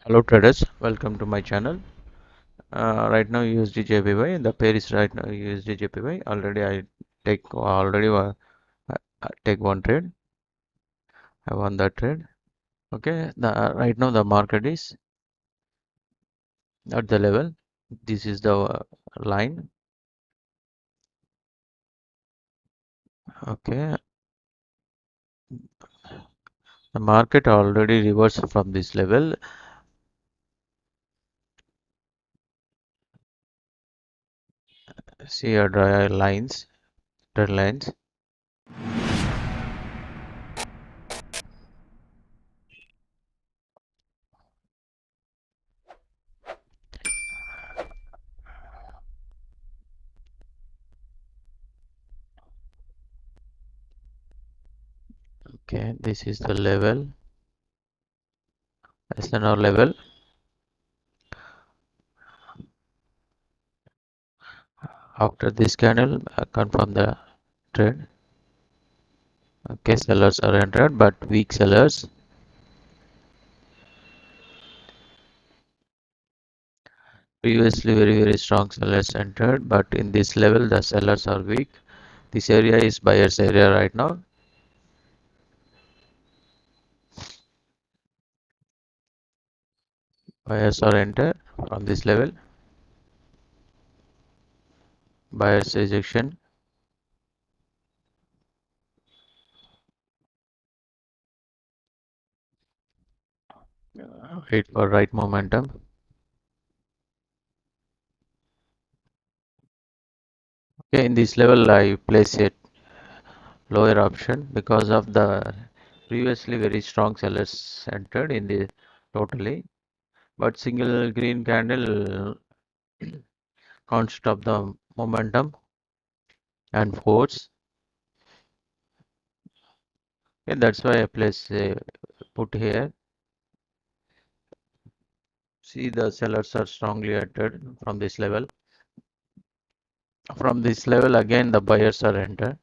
Hello traders, welcome to my channel. Right now USD JPY, the pair is right now USD JPY. Already I take one trade. I won that trade. Okay, right now the market is at the level. This is the line. Okay, the market already reversed from this level. See your dry lines, trend lines. Okay, this is the level, SNR level. After this candle, confirm the trade. Okay, sellers are entered, but weak sellers. Previously, very strong sellers entered, but in this level, the sellers are weak. This area is buyer's area right now. Buyers are entered from this level. Buyer's rejection. Wait for right momentum. Okay, in this level, I place a lower option because of the previously very strong sellers entered in the totally. But single green candle can't stop the momentum and force. Okay, that's why I place a put here. See, the sellers are strongly entered from this level. From this level, again, the buyers are entered.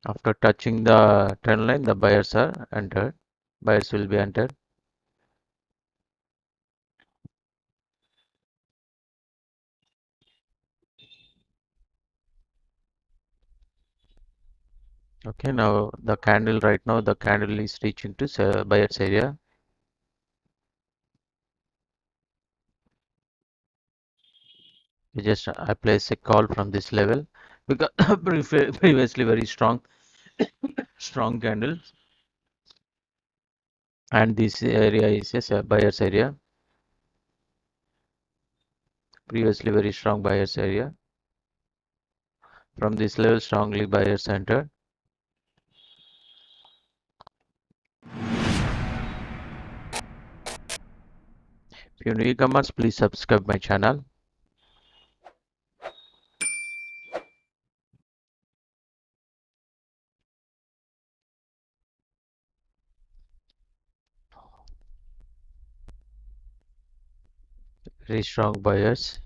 After touching the trend line, the buyers are entered. Buyers will be entered. Okay, now the candle right now, the candle is reaching to buyer's area. I place a call from this level because previously very strong candle, and this area is a buyer's area. Previously very strong buyer's area. From this level, strongly buyers entered. If you're new e-commerce, please subscribe my channel. Very strong buyers.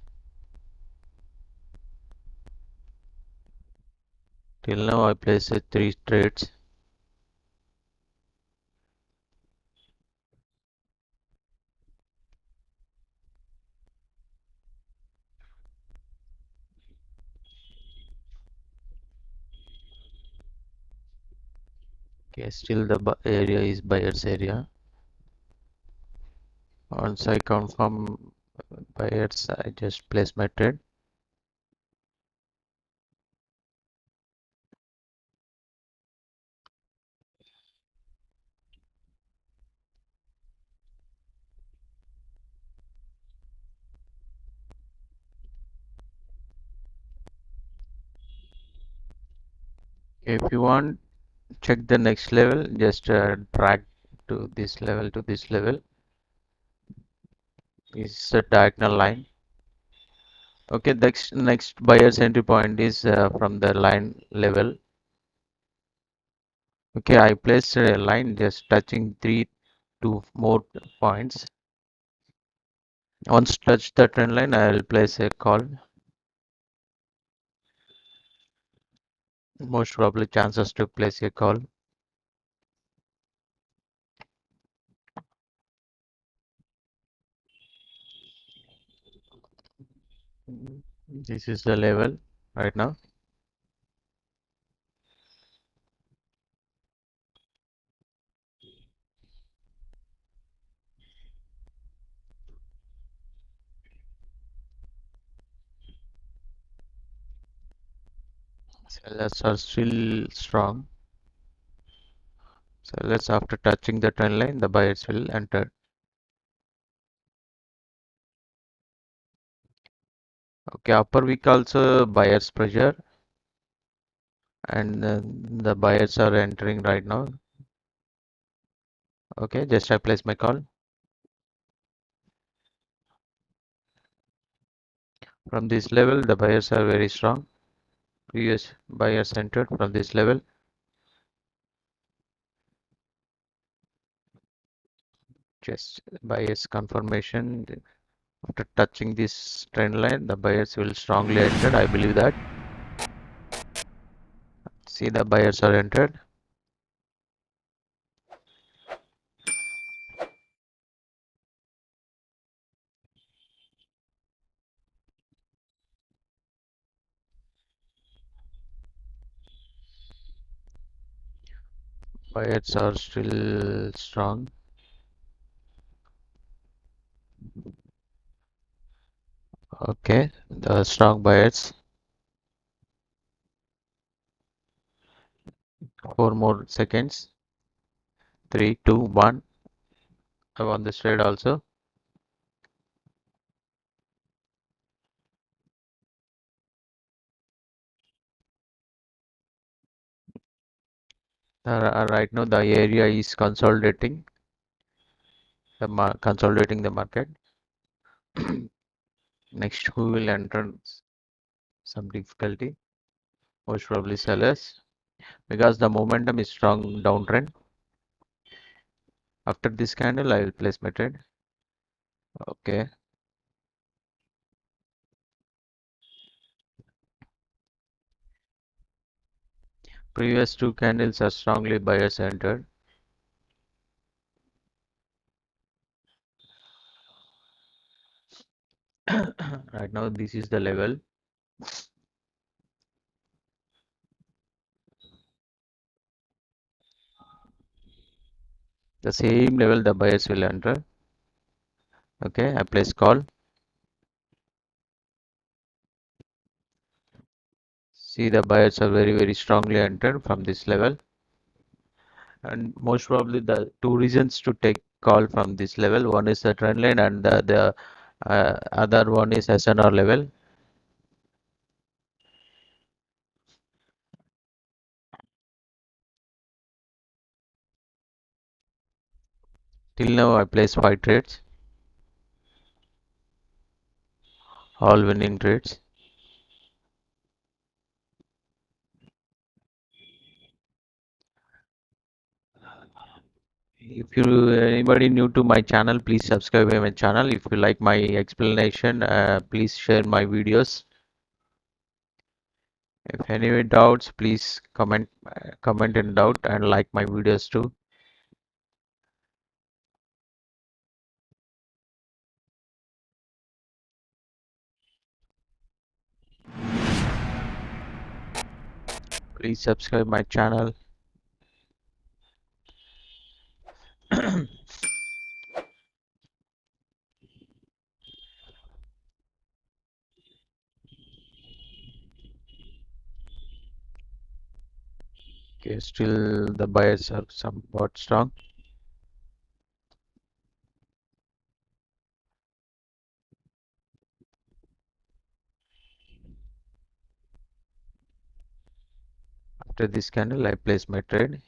Till now, I placed 3 trades. Okay, still the area is buyers area. Once I confirm buyers, I just place my trade. If you want, check the next level. Just drag to this level to this level. It's a diagonal line. Okay, next buyer's entry point is from the line level. Okay, I placed a line just touching 3 to 4 points. Once touch the trend line, I will place a call. Most probably chances to place a call. This is the level right now. Sellers are still strong. Sellers after touching the trend line, the buyers will enter. Okay, upper week also buyers pressure, and the buyers are entering right now. Okay, just I place my call. From this level, the buyers are very strong. Previous buyers entered from this level. Just buyers confirmation. After touching this trend line, the buyers will strongly enter. I believe that. See, the buyers are entered. Buyers are still strong. Okay, the strong buyers. 4 more seconds. 3, 2, 1. I won this trade also. Right now, the area is consolidating. Consolidating the market. Next, who will enter some difficulty? Most probably sellers, because the momentum is strong downtrend. After this candle, I will place my trade. Okay. Previous two candles are strongly buyers entered. Right now, this is the level. The same level the buyers will enter. Okay, I place call. See, the buyers are very strongly entered from this level. And most probably the two reasons to take call from this level. One is the trend line and the other one is SNR level. Till now, I placed 5 trades, all winning trades. If you anybody new to my channel, please subscribe to my channel. If you like my explanation, please share my videos. If any doubts, please comment in doubt and like my videos too. Please subscribe my channel. Okay, still the buyers are somewhat strong. After this candle, I place my trade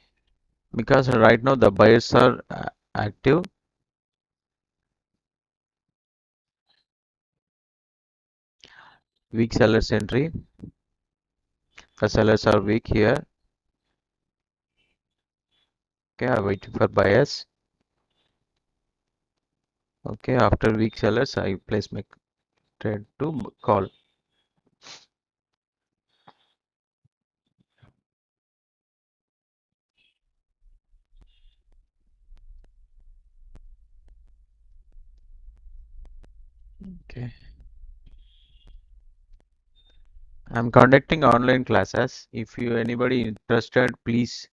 because right now the buyers are active. Weak sellers entry. The sellers are weak here. Okay, I'm waiting for buyers. Okay, after weak sellers, I place my trade to call. Okay. I'm conducting online classes. If you anybody interested, please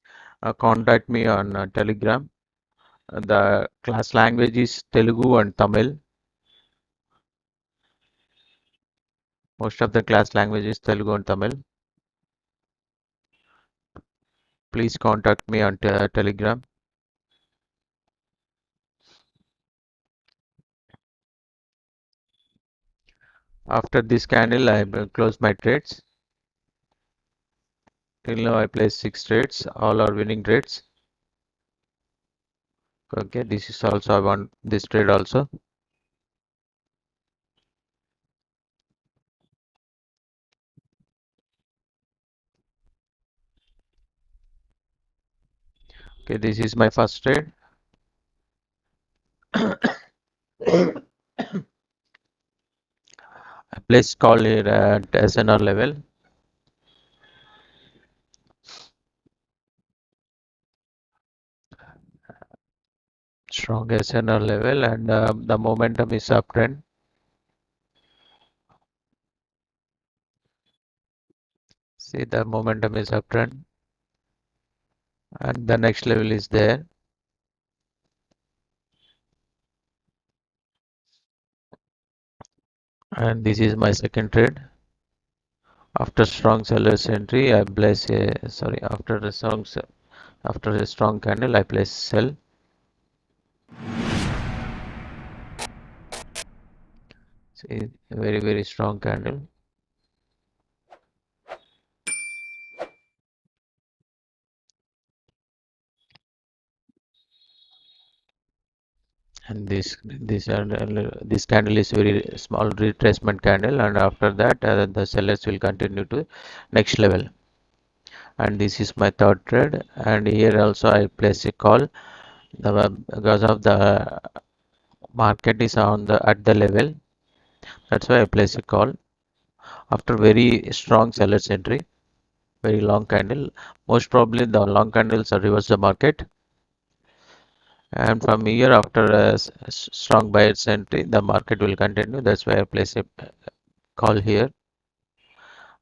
contact me on Telegram. The class language is Telugu and Tamil. Most of the class language is Telugu and Tamil. Please contact me on Telegram. After this candle, I will close my trades. Till now, I placed 6 trades. All are winning trades. Okay, this is also I want this trade also. Okay, this is my first trade. I placed call here at SNR level. Strong SNR level, and the momentum is uptrend. See, the momentum is uptrend, and the next level is there. And this is my second trade. After strong seller's entry, I place a sorry. After a strong candle, I place sell. See, very strong candle. And this candle is very small retracement candle, and after that the sellers will continue to next level. And this is my third trade, and here also I place a call because of the market is on the at the level, that's why I place a call after very strong sellers entry, very long candle. Most probably the long candles are reverse the market, and from here after a strong buyers entry the market will continue. That's why I place a call here,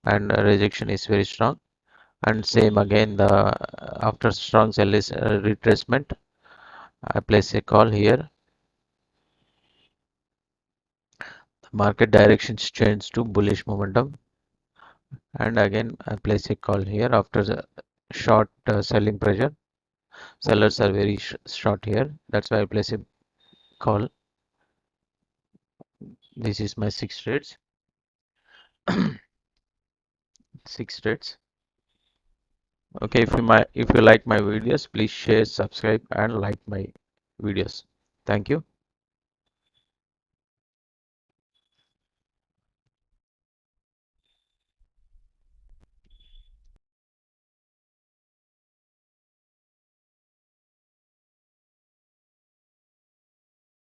and rejection is very strong. And same again, the after strong sell is retracement, I place a call here. The market directions change to bullish momentum, and again I place a call here after the short selling pressure. Sellers are very short here, that's why I place a call. This is my six trades. Six trades. Okay, if you like my videos, please share, subscribe, and like my videos. Thank you.